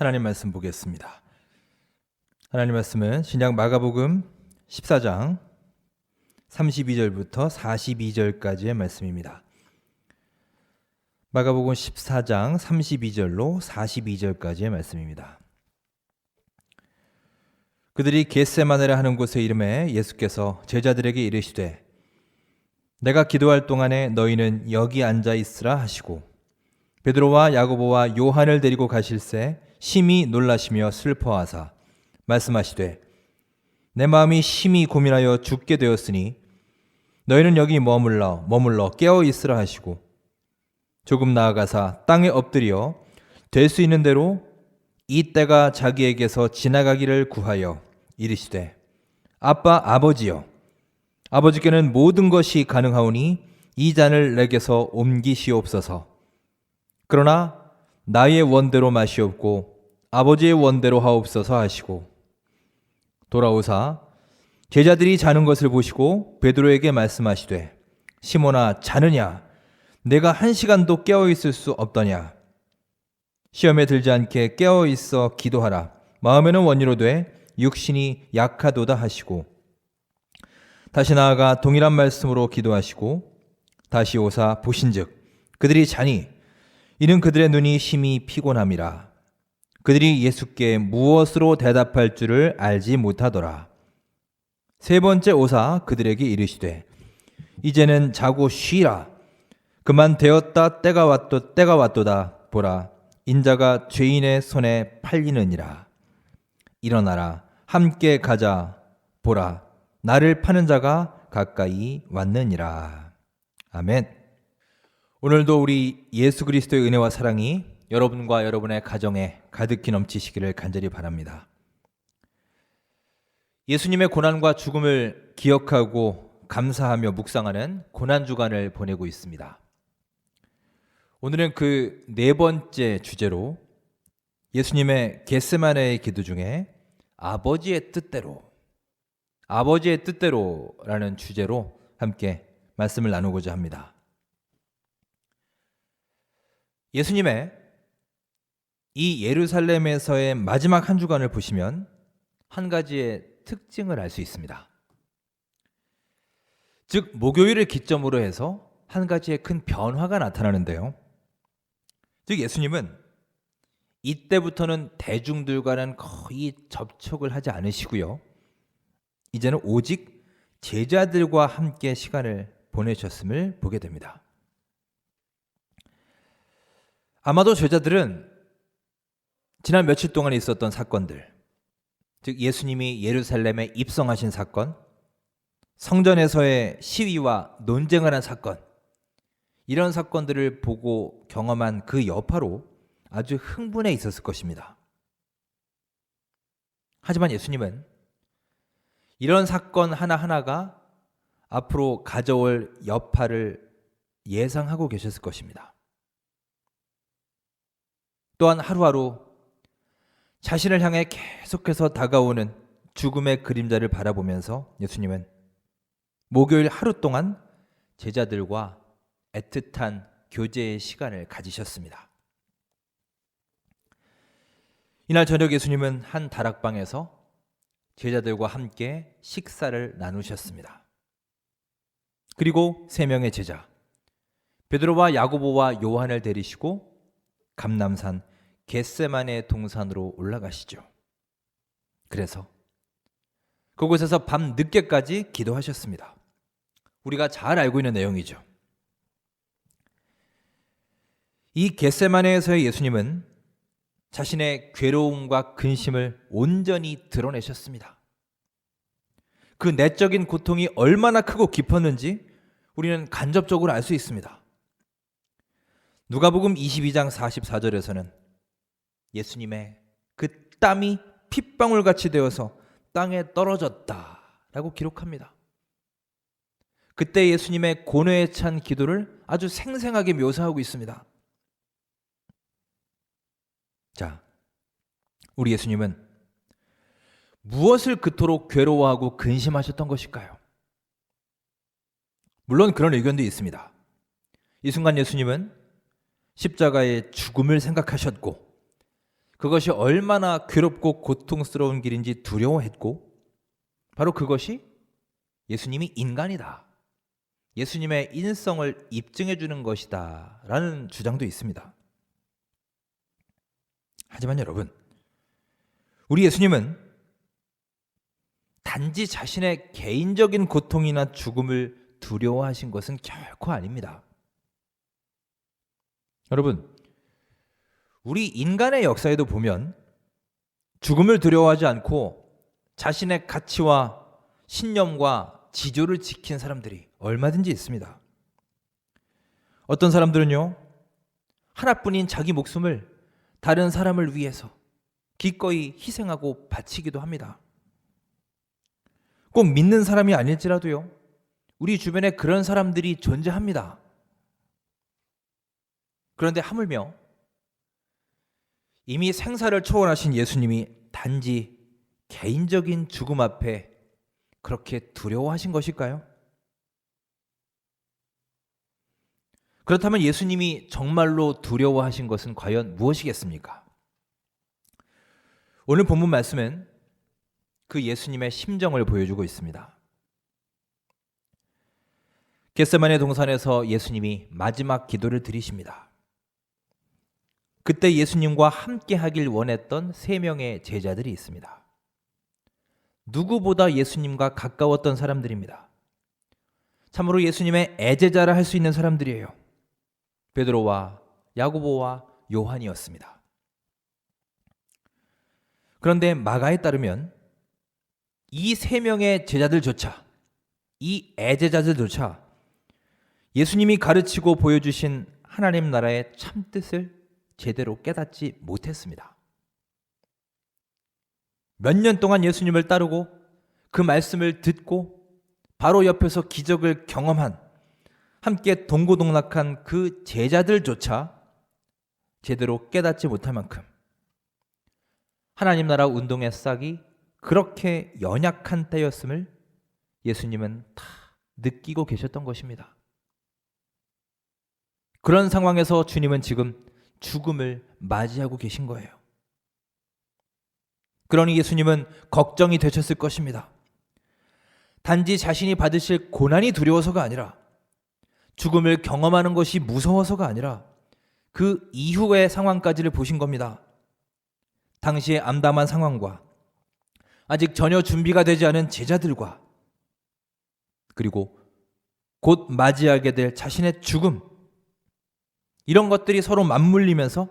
하나님 말씀 보겠습니다. 하나님 말씀은 신약 마가복음 14장 32절부터 42절까지의 말씀입니다. 마가복음 14장 32절로 42절까지의 말씀입니다. 그들이 겟세마네라 하는 곳에 이름에 예수께서 제자들에게 이르시되 내가 기도할 동안에 너희는 여기 앉아 있으라 하시고 베드로와 야고보와 요한을 데리고 가실새 심히 놀라시며 슬퍼하사 말씀하시되 내 마음이 심히 고민하여 죽게 되었으니 너희는 여기 머물러 깨어 있으라 하시고 조금 나아가사 땅에 엎드려 될 수 있는 대로 이 때가 자기에게서 지나가기를 구하여 이르시되 아버지여 아버지께는 모든 것이 가능하오니 이 잔을 내게서 옮기시옵소서. 그러나 나의 원대로 마시옵고 아버지의 원대로 하옵소서 하시고 돌아오사 제자들이 자는 것을 보시고 베드로에게 말씀하시되 시몬아 자느냐 내가 1시간도 깨어 있을 수 없더냐 시험에 들지 않게 깨어 있어 기도하라 마음에는 원이로되 육신이 약하도다 하시고 다시 나아가 동일한 말씀으로 기도하시고 다시 오사 보신즉 그들이 자니 이는 그들의 눈이 심히 피곤함이라 그들이 예수께 무엇으로 대답할 줄을 알지 못하더라. 세 번째 오사 그들에게 이르시되 이제는 자고 쉬라 그만 되었다 때가 왔도다 보라 인자가 죄인의 손에 팔리느니라. 일어나라 함께 가자 보라 나를 파는 자가 가까이 왔느니라. 아멘. 오늘도 우리 예수 그리스도의 은혜와 사랑이 여러분과 여러분의 가정에 가득히 넘치시기를 간절히 바랍니다. 예수님의 고난과 죽음을 기억하고 감사하며 묵상하는 고난주간을 보내고 있습니다. 오늘은 그 네 번째 주제로 예수님의 겟세마네의 기도 중에 아버지의 뜻대로라는 주제로 함께 말씀을 나누고자 합니다. 예수님의 이 예루살렘에서의 마지막 한 주간을 보시면 한 가지의 특징을 알 수 있습니다. 즉 목요일을 기점으로 해서 한 가지의 큰 변화가 나타나는데요. 즉 예수님은 이때부터는 대중들과는 거의 접촉을 하지 않으시고요. 이제는 오직 제자들과 함께 시간을 보내셨음을 보게 됩니다. 아마도 제자들은 지난 며칠 동안 있었던 사건들, 즉 예수님이 예루살렘에 입성하신 사건, 성전에서의 시위와 논쟁을 한 사건, 이런 사건들을 보고 경험한 그 여파로 아주 흥분해 있었을 것입니다. 하지만 예수님은 이런 사건 하나하나가 앞으로 가져올 여파를 예상하고 계셨을 것입니다. 또한 하루하루 자신을 향해 계속해서 다가오는 죽음의 그림자를 바라보면서 예수님은 목요일 하루 동안 제자들과 애틋한 교제의 시간을 가지셨습니다. 이날 저녁 예수님은 한 다락방에서 제자들과 함께 식사를 나누셨습니다. 그리고 3명의 제자 베드로와 야고보와 요한을 데리시고 감람산 겟세마네 동산으로 올라가시죠. 그래서 그곳에서 밤 늦게까지 기도하셨습니다. 우리가 잘 알고 있는 내용이죠. 이 겟세마네에서의 예수님은 자신의 괴로움과 근심을 온전히 드러내셨습니다. 그 내적인 고통이 얼마나 크고 깊었는지 우리는 간접적으로 알 수 있습니다. 누가복음 22장 44절에서는 예수님의 그 땀이 핏방울같이 되어서 땅에 떨어졌다라고 기록합니다. 그때 예수님의 고뇌에 찬 기도를 아주 생생하게 묘사하고 있습니다. 자, 우리 예수님은 무엇을 그토록 괴로워하고 근심하셨던 것일까요? 물론 그런 의견도 있습니다. 이 순간 예수님은 십자가의 죽음을 생각하셨고 그것이 얼마나 괴롭고 고통스러운 길인지 두려워했고, 바로 그것이 예수님이 인간이다, 예수님의 인성을 입증해 주는 것이다 라는 주장도 있습니다. 하지만 여러분, 우리 예수님은 단지 자신의 개인적인 고통이나 죽음을 두려워하신 것은 결코 아닙니다. 여러분, 우리 인간의 역사에도 보면 죽음을 두려워하지 않고 자신의 가치와 신념과 지조를 지킨 사람들이 얼마든지 있습니다. 어떤 사람들은요, 하나뿐인 자기 목숨을 다른 사람을 위해서 기꺼이 희생하고 바치기도 합니다. 꼭 믿는 사람이 아닐지라도요, 우리 주변에 그런 사람들이 존재합니다. 그런데 하물며 이미 생사를 초월하신 예수님이 단지 개인적인 죽음 앞에 그렇게 두려워하신 것일까요? 그렇다면 예수님이 정말로 두려워하신 것은 과연 무엇이겠습니까? 오늘 본문 말씀은 그 예수님의 심정을 보여주고 있습니다. 겟세마네 동산에서 예수님이 마지막 기도를 드리십니다. 그때 예수님과 함께 하길 원했던 3명의 제자들이 있습니다. 누구보다 예수님과 가까웠던 사람들입니다. 참으로 예수님의 애제자라 할 수 있는 사람들이에요. 베드로와 야고보와 요한이었습니다. 그런데 마가에 따르면 이 3명의 제자들조차, 이 애제자들조차 예수님이 가르치고 보여주신 하나님 나라의 참뜻을 제대로 깨닫지 못했습니다. 몇 년 동안 예수님을 따르고 그 말씀을 듣고 바로 옆에서 기적을 경험한, 함께 동고동락한 그 제자들조차 제대로 깨닫지 못할 만큼 하나님 나라 운동의 싹이 그렇게 연약한 때였음을 예수님은 다 느끼고 계셨던 것입니다. 그런 상황에서 주님은 지금 죽음을 맞이하고 계신 거예요. 그러니 예수님은 걱정이 되셨을 것입니다. 단지 자신이 받으실 고난이 두려워서가 아니라, 죽음을 경험하는 것이 무서워서가 아니라 그 이후의 상황까지를 보신 겁니다. 당시의 암담한 상황과 아직 전혀 준비가 되지 않은 제자들과, 그리고 곧 맞이하게 될 자신의 죽음, 이런 것들이 서로 맞물리면서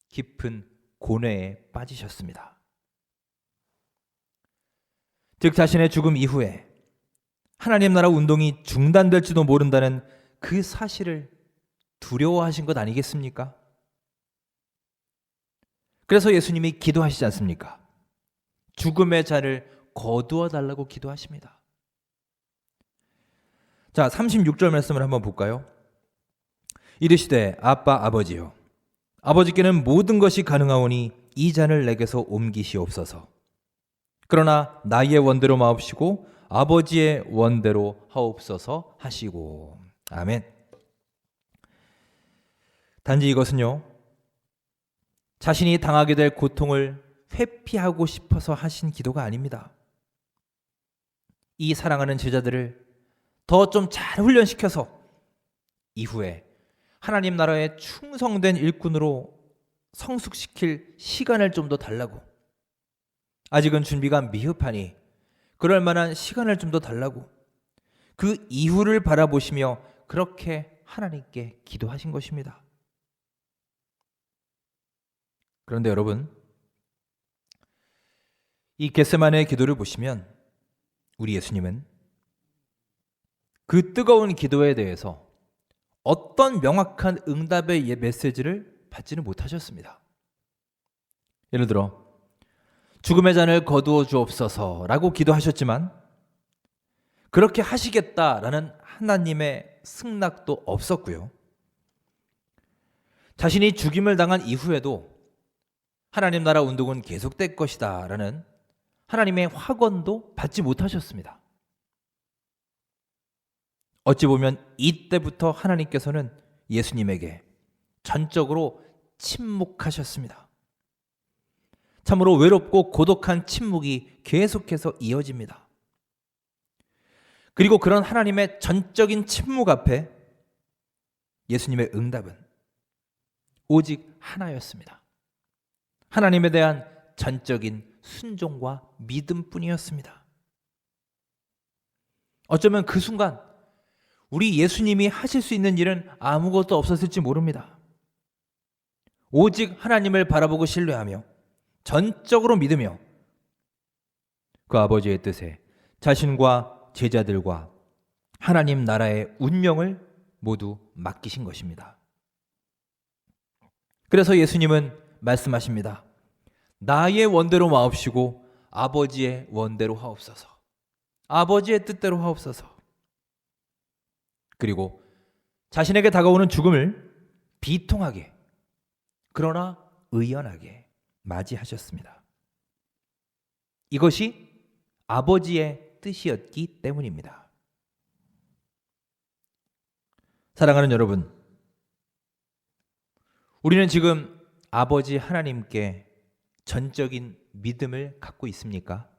깊은 고뇌에 빠지셨습니다. 즉 자신의 죽음 이후에 하나님 나라 운동이 중단될지도 모른다는 그 사실을 두려워하신 것 아니겠습니까? 그래서 예수님이 기도하시지 않습니까? 죽음의 잔을 거두어 달라고 기도하십니다. 자, 36절 말씀을 한번 볼까요? 이르시되 아빠 아버지여, 아버지께는 모든 것이 가능하오니 이 잔을 내게서 옮기시옵소서. 그러나 나의 원대로 마옵시고 아버지의 원대로 하옵소서 하시고. 아멘. 단지 이것은요, 자신이 당하게 될 고통을 회피하고 싶어서 하신 기도가 아닙니다. 이 사랑하는 제자들을 더 좀 잘 훈련시켜서 이후에 하나님 나라에 충성된 일꾼으로 성숙시킬 시간을 좀 더 달라고, 아직은 준비가 미흡하니 그럴 만한 시간을 좀 더 달라고, 그 이후를 바라보시며 그렇게 하나님께 기도하신 것입니다. 그런데 여러분, 이 겟세마네의 기도를 보시면 우리 예수님은 그 뜨거운 기도에 대해서 어떤 명확한 응답의 메시지를 받지는 못하셨습니다. 예를 들어 죽음의 잔을 거두어 주옵소서라고 기도하셨지만 그렇게 하시겠다라는 하나님의 승낙도 없었고요. 자신이 죽임을 당한 이후에도 하나님 나라 운동은 계속될 것이다 라는 하나님의 확언도 받지 못하셨습니다. 어찌 보면 이때부터 하나님께서는 예수님에게 전적으로 침묵하셨습니다. 참으로 외롭고 고독한 침묵이 계속해서 이어집니다. 그리고 그런 하나님의 전적인 침묵 앞에 예수님의 응답은 오직 하나였습니다. 하나님에 대한 전적인 순종과 믿음뿐이었습니다. 어쩌면 그 순간 우리 예수님이 하실 수 있는 일은 아무것도 없었을지 모릅니다. 오직 하나님을 바라보고 신뢰하며 전적으로 믿으며 그 아버지의 뜻에 자신과 제자들과 하나님 나라의 운명을 모두 맡기신 것입니다. 그래서 예수님은 말씀하십니다. 나의 원대로 마옵시고 아버지의 원대로 하옵소서. 아버지의 뜻대로 하옵소서. 그리고 자신에게 다가오는 죽음을 비통하게 그러나 의연하게 맞이하셨습니다. 이것이 아버지의 뜻이었기 때문입니다. 사랑하는 여러분, 우리는 지금 아버지 하나님께 전적인 믿음을 갖고 있습니까?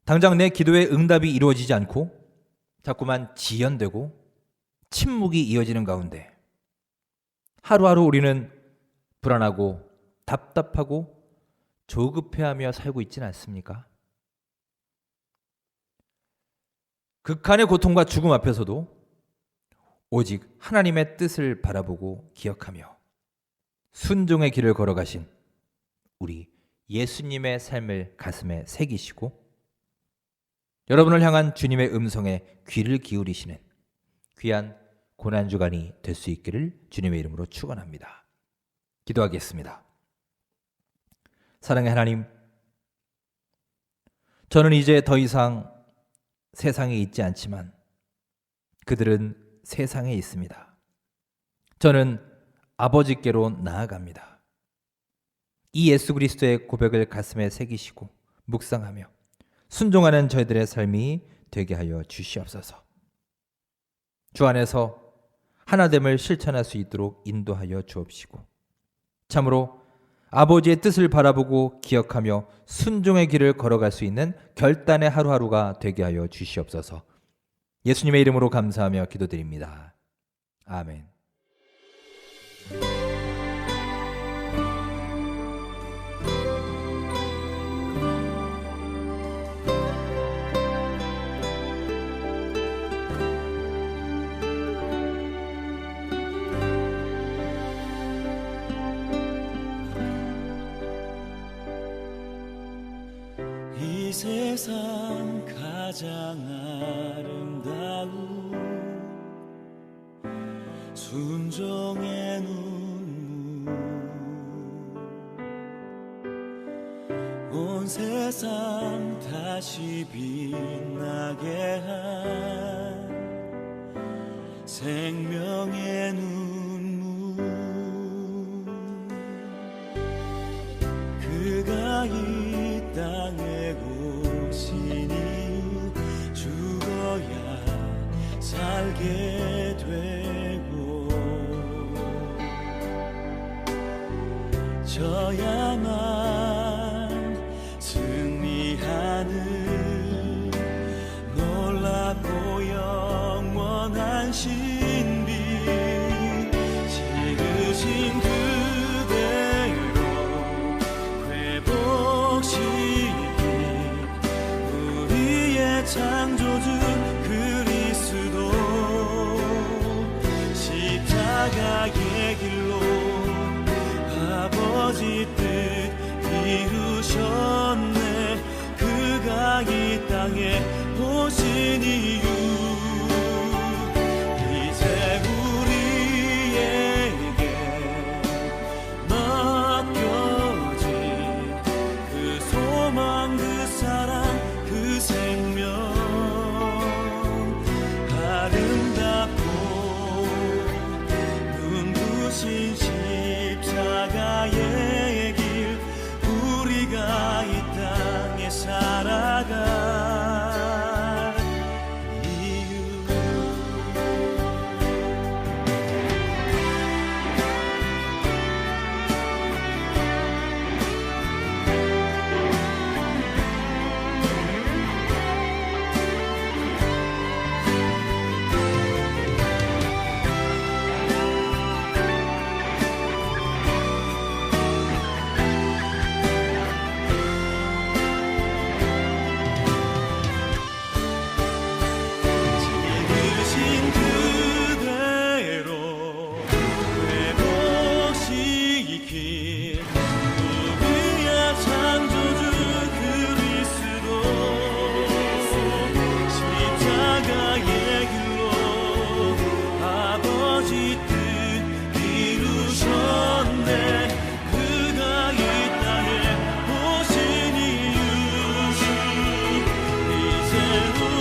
당장 내 기도의 응답이 이루어지지 않고 자꾸만 지연되고 침묵이 이어지는 가운데 하루하루 우리는 불안하고 답답하고 조급해하며 살고 있지는 않습니까? 극한의 고통과 죽음 앞에서도 오직 하나님의 뜻을 바라보고 기억하며 순종의 길을 걸어가신 우리 예수님의 삶을 가슴에 새기시고 여러분을 향한 주님의 음성에 귀를 기울이시는 귀한 고난주간이 될 수 있기를 주님의 이름으로 축원합니다. 기도하겠습니다. 사랑의 하나님, 저는 이제 더 이상 세상에 있지 않지만 그들은 세상에 있습니다. 저는 아버지께로 나아갑니다. 이 예수 그리스도의 고백을 가슴에 새기시고 묵상하며 순종하는 저희들의 삶이 되게 하여 주시옵소서. 주 안에서 하나됨을 실천할 수 있도록 인도하여 주옵시고 참으로 아버지의 뜻을 바라보고 기억하며 순종의 길을 걸어갈 수 있는 결단의 하루하루가 되게 하여 주시옵소서. 예수님의 이름으로 감사하며 기도드립니다. 아멘. 이 세상 가장 아름다운 순종의 눈물 온 세상 다시 빛나게 한 생명의 눈물 그가 이 땅에 오신 이유 죽어야 살게 되고 져야만 승리하는 놀랍고 영원한 신비 지으신 그대로 회복시킨 우리의 창조주 그리스도 십자가의 길로 아버지 뜻 이루셨네. 그가 이 땅에 오신 이유 이제 우리에게 맡겨진 그 소망 그 사랑 그 생명 아름답고 눈부신 십자가의 길 우리가 이 땅에 살아갈 이 세우고